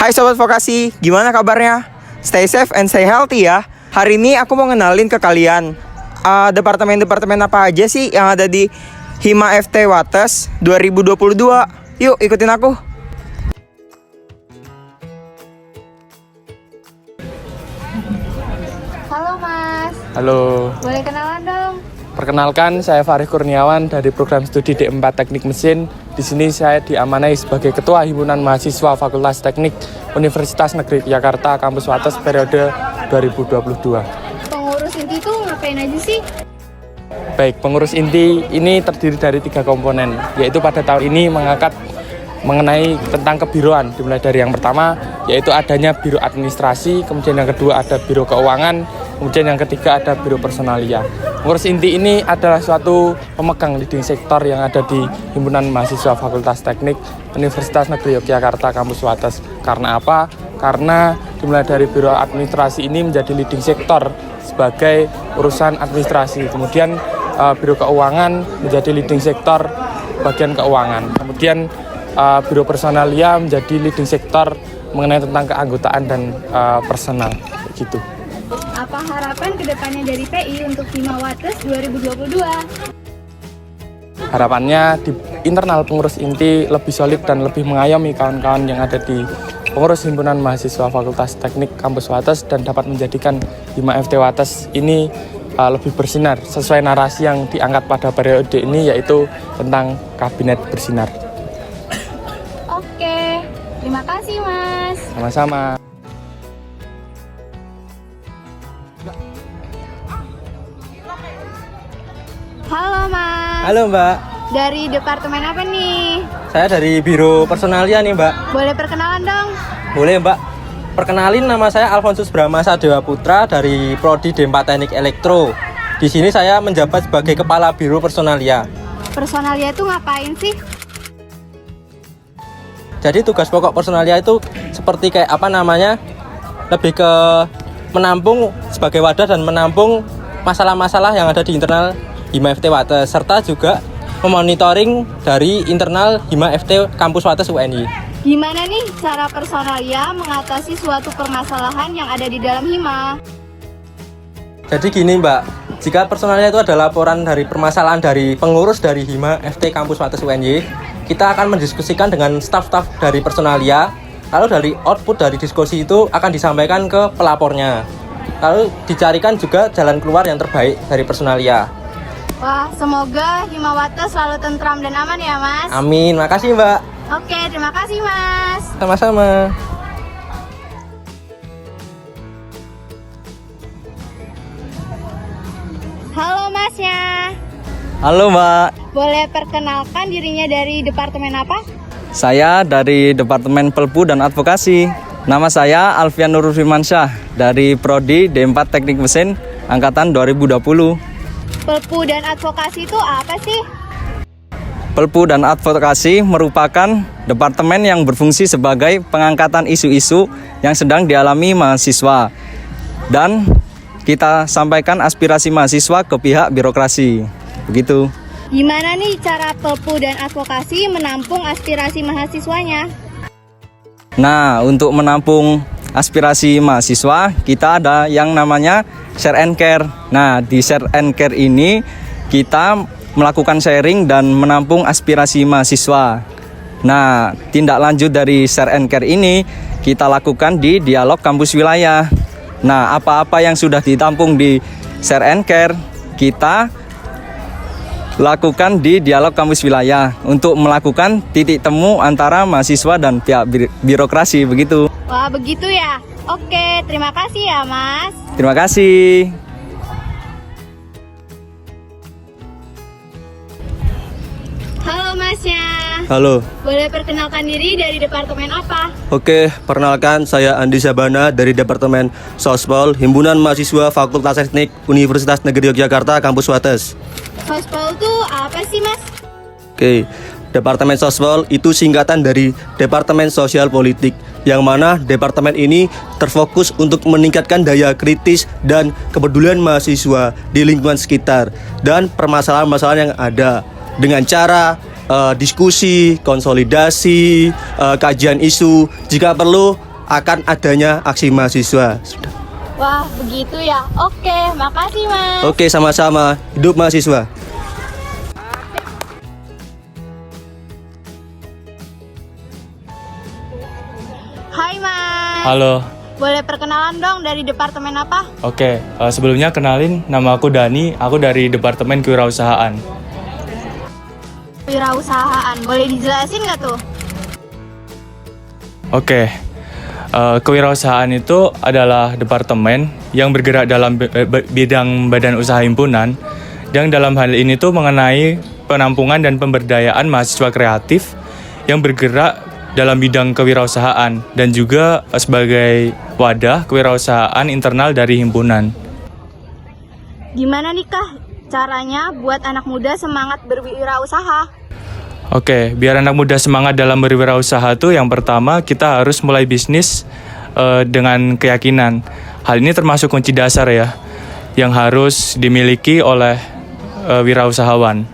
Hai Sobat Vokasi, gimana kabarnya? Stay safe and stay healthy ya. Hari ini aku mau ngenalin ke kalian departemen-departemen apa aja sih yang ada di Hima FT Wates 2022. Yuk ikutin aku. Halo Mas. Halo, Boleh kenalan dong? perkenalkan saya Farid Kurniawan dari program studi D4 Teknik Mesin. Di sini saya diamanai sebagai Ketua Himpunan Mahasiswa Fakultas Teknik Universitas Negeri Yogyakarta Kampus Wates periode 2022. Pengurus inti itu ngapain aja sih? Baik, pengurus inti ini terdiri dari 3 komponen, yaitu pada tahun ini mengangkat mengenai tentang kebiroan, dimulai dari yang pertama yaitu adanya biro administrasi, kemudian yang kedua ada biro keuangan, kemudian yang ketiga ada biro personalia. Pengurus inti ini adalah suatu pemegang leading sektor yang ada di Himpunan Mahasiswa Fakultas Teknik Universitas Negeri Yogyakarta Kampus Wates. Karena apa? Karena dimulai dari biro administrasi ini menjadi leading sektor sebagai urusan administrasi. Kemudian biro keuangan menjadi leading sektor bagian keuangan. Kemudian biro personalia menjadi leading sektor mengenai tentang keanggotaan dan personal, begitu. Apa harapan kedepannya dari PI untuk Hima Wates 2022? Harapannya di internal pengurus inti lebih solid dan lebih mengayomi kawan-kawan yang ada di pengurus himpunan mahasiswa Fakultas Teknik Kampus Wates dan dapat menjadikan Hima FT Wates ini lebih bersinar sesuai narasi yang diangkat pada periode ini, yaitu tentang kabinet bersinar. Oke, terima kasih Mas. Sama-sama. Halo Mas. Halo Mbak, Dari departemen apa nih? saya dari Biro Personalia nih Mbak. Boleh perkenalan dong? Boleh Mbak, perkenalin nama saya Alfonsus Bramasa Dewa Putra dari Prodi D4 Teknik Elektro. Di sini saya menjabat sebagai Kepala Biro Personalia. Personalia itu ngapain sih? Jadi tugas pokok Personalia itu seperti kayak apa namanya, lebih ke menampung sebagai wadah dan menampung masalah-masalah yang ada di internal Hima FT Wates, serta juga memonitoring dari internal Hima FT Kampus Wates UNI. Gimana nih cara personalia mengatasi suatu permasalahan yang ada di dalam Hima? Jadi gini Mbak, jika personalnya itu ada laporan dari permasalahan dari pengurus dari Hima FT Kampus Wates UNY, kita akan mendiskusikan dengan staf-staf dari personalia, lalu dari output dari diskusi itu akan disampaikan ke pelapornya. Lalu dicarikan juga jalan keluar yang terbaik dari personalia. Wah, semoga Hima Wates selalu tentram dan aman ya Mas. Amin, makasih Mbak. Oke, terima kasih Mas. Sama-sama. Halo Masnya. Halo Mbak, Boleh perkenalkan dirinya dari departemen apa? saya dari Departemen Pelpu dan Advokasi. Nama saya Alfian Nurul Firmansyah dari Prodi D4 Teknik Mesin Angkatan 2020. Pelpu dan advokasi itu apa sih? Pelpu dan Advokasi merupakan departemen yang berfungsi sebagai pengangkatan isu-isu yang sedang dialami mahasiswa. Dan kita sampaikan aspirasi mahasiswa ke pihak birokrasi. Begitu. Gimana nih cara Pelpu dan advokasi menampung aspirasi mahasiswanya? Nah, untuk menampung aspirasi mahasiswa, kita ada yang namanya Share and Care. Nah, di Share and Care ini kita melakukan sharing dan menampung aspirasi mahasiswa. Nah, tindak lanjut dari Share and Care ini kita lakukan di dialog kampus wilayah. Nah, apa-apa yang sudah ditampung di Share and Care, kita lakukan di dialog kampus wilayah untuk melakukan titik temu antara mahasiswa dan pihak birokrasi, begitu. Wah, begitu ya? Oke, terima kasih ya Mas. Terima kasih. Halo Masnya. Halo. Boleh perkenalkan diri dari departemen apa? Oke, perkenalkan saya Andi Sabana dari Departemen Sospol Himpunan Mahasiswa Fakultas Teknik Universitas Negeri Yogyakarta Kampus Wates. Sospol itu apa sih Mas? Oke, Departemen Sospol itu singkatan dari Departemen Sosial Politik, yang mana departemen ini terfokus untuk meningkatkan daya kritis dan kepedulian mahasiswa di lingkungan sekitar dan permasalahan-permasalahan yang ada dengan cara diskusi, konsolidasi, kajian isu, jika perlu akan adanya aksi mahasiswa. Wah, begitu ya. Oke, makasih Mas. Oke, sama-sama. Hidup mahasiswa. Hai Mas. Halo. Boleh perkenalan dong dari departemen apa? Oke, sebelumnya kenalin, nama aku Dani, aku dari Departemen Kewirausahaan. Wirausahaan. Boleh dijelasin nggak tuh? Oke, kewirausahaan itu adalah departemen yang bergerak dalam bidang badan usaha himpunan, yang dalam hal ini tuh mengenai penampungan dan pemberdayaan mahasiswa kreatif yang bergerak dalam bidang kewirausahaan dan juga sebagai wadah kewirausahaan internal dari himpunan. Gimana nih Kak caranya buat anak muda semangat berwirausaha? Oke, biar anak muda semangat dalam berwirausaha tuh yang pertama kita harus mulai bisnis dengan keyakinan. Hal ini termasuk kunci dasar ya yang harus dimiliki oleh wirausahawan.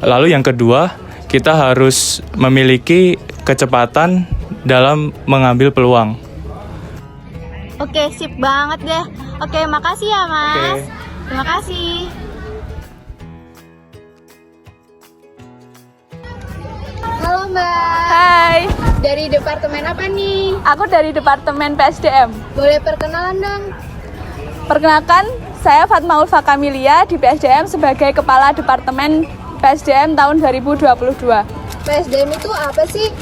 Lalu yang kedua, kita harus memiliki kecepatan dalam mengambil peluang. Oke, sip banget deh. Oke, makasih ya Mas. Oke. Terima kasih. Halo Mbak. Hai, Dari departemen apa nih? aku dari Departemen PSDM. Boleh perkenalan dong? Perkenalkan, saya Fatma Ulfa Kamilia di PSDM sebagai Kepala Departemen PSDM tahun 2022. PSDM itu apa sih?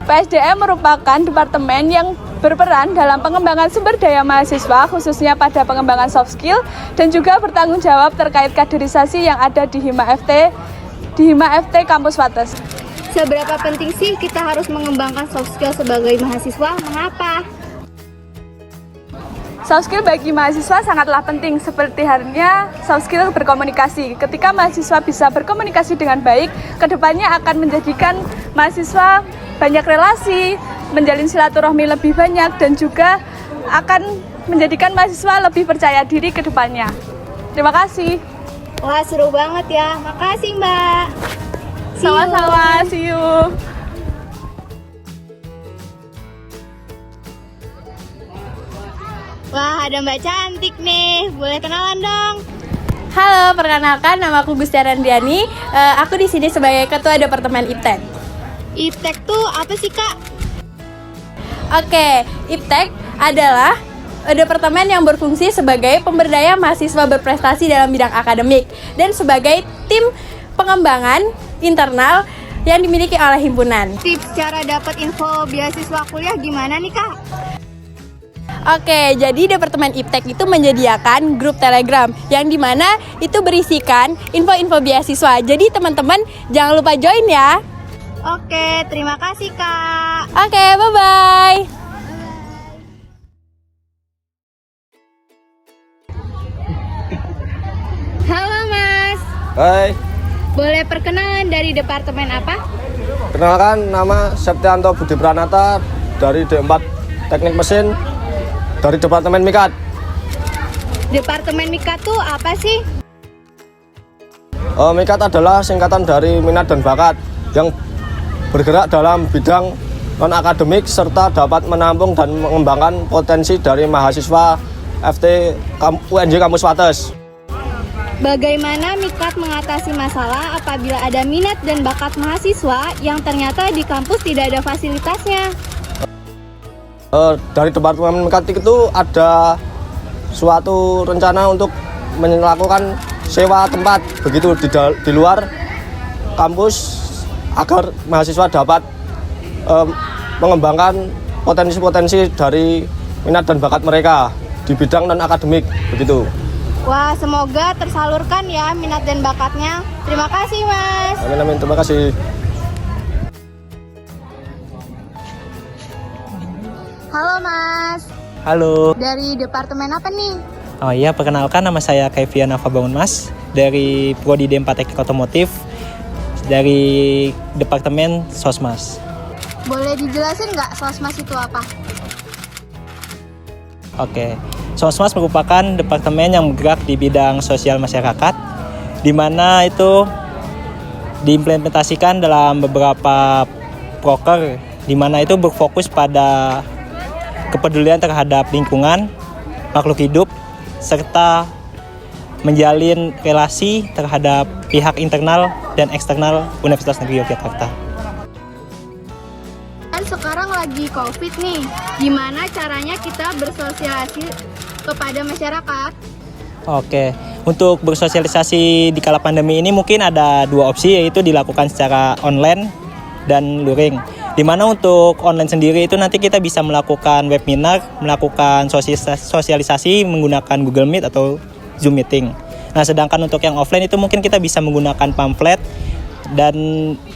PSDM merupakan departemen yang berperan dalam pengembangan sumber daya mahasiswa, khususnya pada pengembangan soft skill, dan juga bertanggung jawab terkait kaderisasi yang ada di Hima FT Kampus Wates. Seberapa penting sih kita harus mengembangkan soft skill sebagai mahasiswa? Mengapa? Soft skill bagi mahasiswa sangatlah penting, seperti halnya soft skill berkomunikasi. Ketika mahasiswa bisa berkomunikasi dengan baik, kedepannya akan menjadikan mahasiswa banyak relasi, menjalin silaturahmi lebih banyak, dan juga akan menjadikan mahasiswa lebih percaya diri ke depannya. Terima kasih. Wah, seru banget ya. Makasih Mbak. See you. Sama-sama, see you. Wah, ada Mbak cantik nih. Boleh kenalan dong? Halo, perkenalkan nama aku Gustiara Diani. Aku di sini sebagai Ketua Departemen IPTEK. IPTEK tuh apa sih, Kak? Oke, IPTEK adalah departemen yang berfungsi sebagai pemberdaya mahasiswa berprestasi dalam bidang akademik dan sebagai tim pengembangan internal yang dimiliki oleh himpunan. Tips cara dapat info beasiswa kuliah gimana nih, Kak? Oke, jadi Departemen IPTEK itu menyediakan grup Telegram yang dimana itu berisikan info-info beasiswa. Jadi teman-teman jangan lupa join ya. Oke, terima kasih, Kak. Oke, bye-bye. Halo, Mas. Hai, Boleh perkenalan dari departemen apa? perkenalkan nama Septianto Budi Pranata dari D4 Teknik Mesin dari Departemen Mikat. Departemen Mikat tuh apa sih? Mikat adalah singkatan dari minat dan bakat yang bergerak dalam bidang non-akademik serta dapat menampung dan mengembangkan potensi dari mahasiswa UNJ Kampus Wates. Bagaimana Mikat mengatasi masalah apabila ada minat dan bakat mahasiswa yang ternyata di kampus tidak ada fasilitasnya? Dari Departemen Mekanik itu ada suatu rencana untuk melakukan sewa tempat begitu di luar kampus agar mahasiswa dapat mengembangkan potensi-potensi dari minat dan bakat mereka di bidang non-akademik begitu. Wah, semoga tersalurkan ya minat dan bakatnya. Terima kasih, Mas. Amin, amin. Terima kasih. Halo, Mas. Halo. Dari departemen apa nih? Oh iya, perkenalkan nama saya Kevian Nafa Bangunmas dari Prodi D4 Teknik Otomotif dari Departemen Sosmas. Boleh dijelasin nggak Sosmas itu apa? Oke. Sosmas merupakan departemen yang bergerak di bidang sosial masyarakat di mana itu diimplementasikan dalam beberapa proker di mana itu berfokus pada kepedulian terhadap lingkungan, makhluk hidup, serta menjalin relasi terhadap pihak internal dan eksternal Universitas Negeri Yogyakarta. Kan sekarang lagi COVID nih, gimana caranya kita bersosialisasi kepada masyarakat? Oke, untuk bersosialisasi di kala pandemi ini mungkin ada dua opsi, yaitu dilakukan secara online dan luring. Di mana untuk online sendiri itu nanti kita bisa melakukan webinar, melakukan sosialisasi menggunakan Google Meet atau Zoom meeting. Nah, sedangkan untuk yang offline itu mungkin kita bisa menggunakan pamflet dan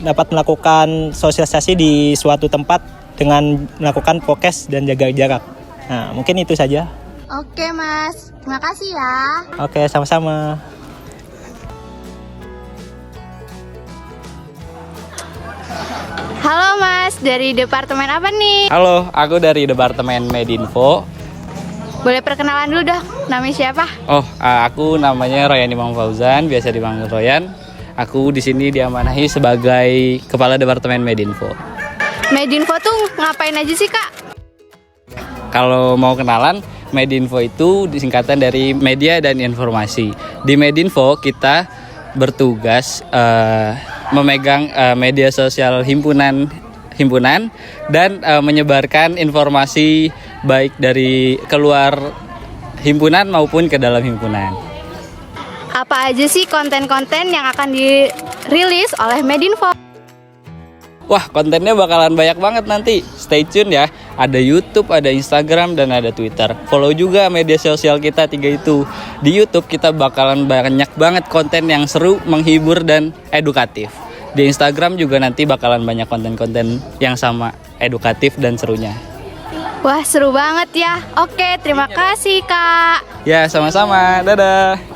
dapat melakukan sosialisasi di suatu tempat dengan melakukan prokes dan jaga jarak. Nah, mungkin itu saja. Oke Mas, terima kasih ya. Oke, sama-sama. Halo Mas, dari departemen apa nih? Halo, aku dari Departemen Medinfo. Boleh perkenalan dulu dong, namanya siapa? Oh, aku namanya Royan Imam Fauzan, biasa dipanggil Royan. Aku di sini diamanahi sebagai Kepala Departemen Medinfo. Medinfo tuh ngapain aja sih Kak? Kalau mau kenalan, Medinfo itu disingkatan dari Media dan Informasi. Di Medinfo kita bertugas memegang media sosial himpunan dan menyebarkan informasi baik dari keluar himpunan maupun ke dalam himpunan. Apa aja sih konten-konten yang akan dirilis oleh Medinfo? Wah, kontennya bakalan banyak banget nanti. Stay tune ya. Ada YouTube, ada Instagram, dan ada Twitter. Follow juga media sosial kita 3 itu. Di YouTube kita bakalan banyak banget konten yang seru, menghibur, dan edukatif. Di Instagram juga nanti bakalan banyak konten-konten yang sama, edukatif dan serunya. Wah, seru banget ya. Oke, terima kasih Kak. Ya, sama-sama. Dadah.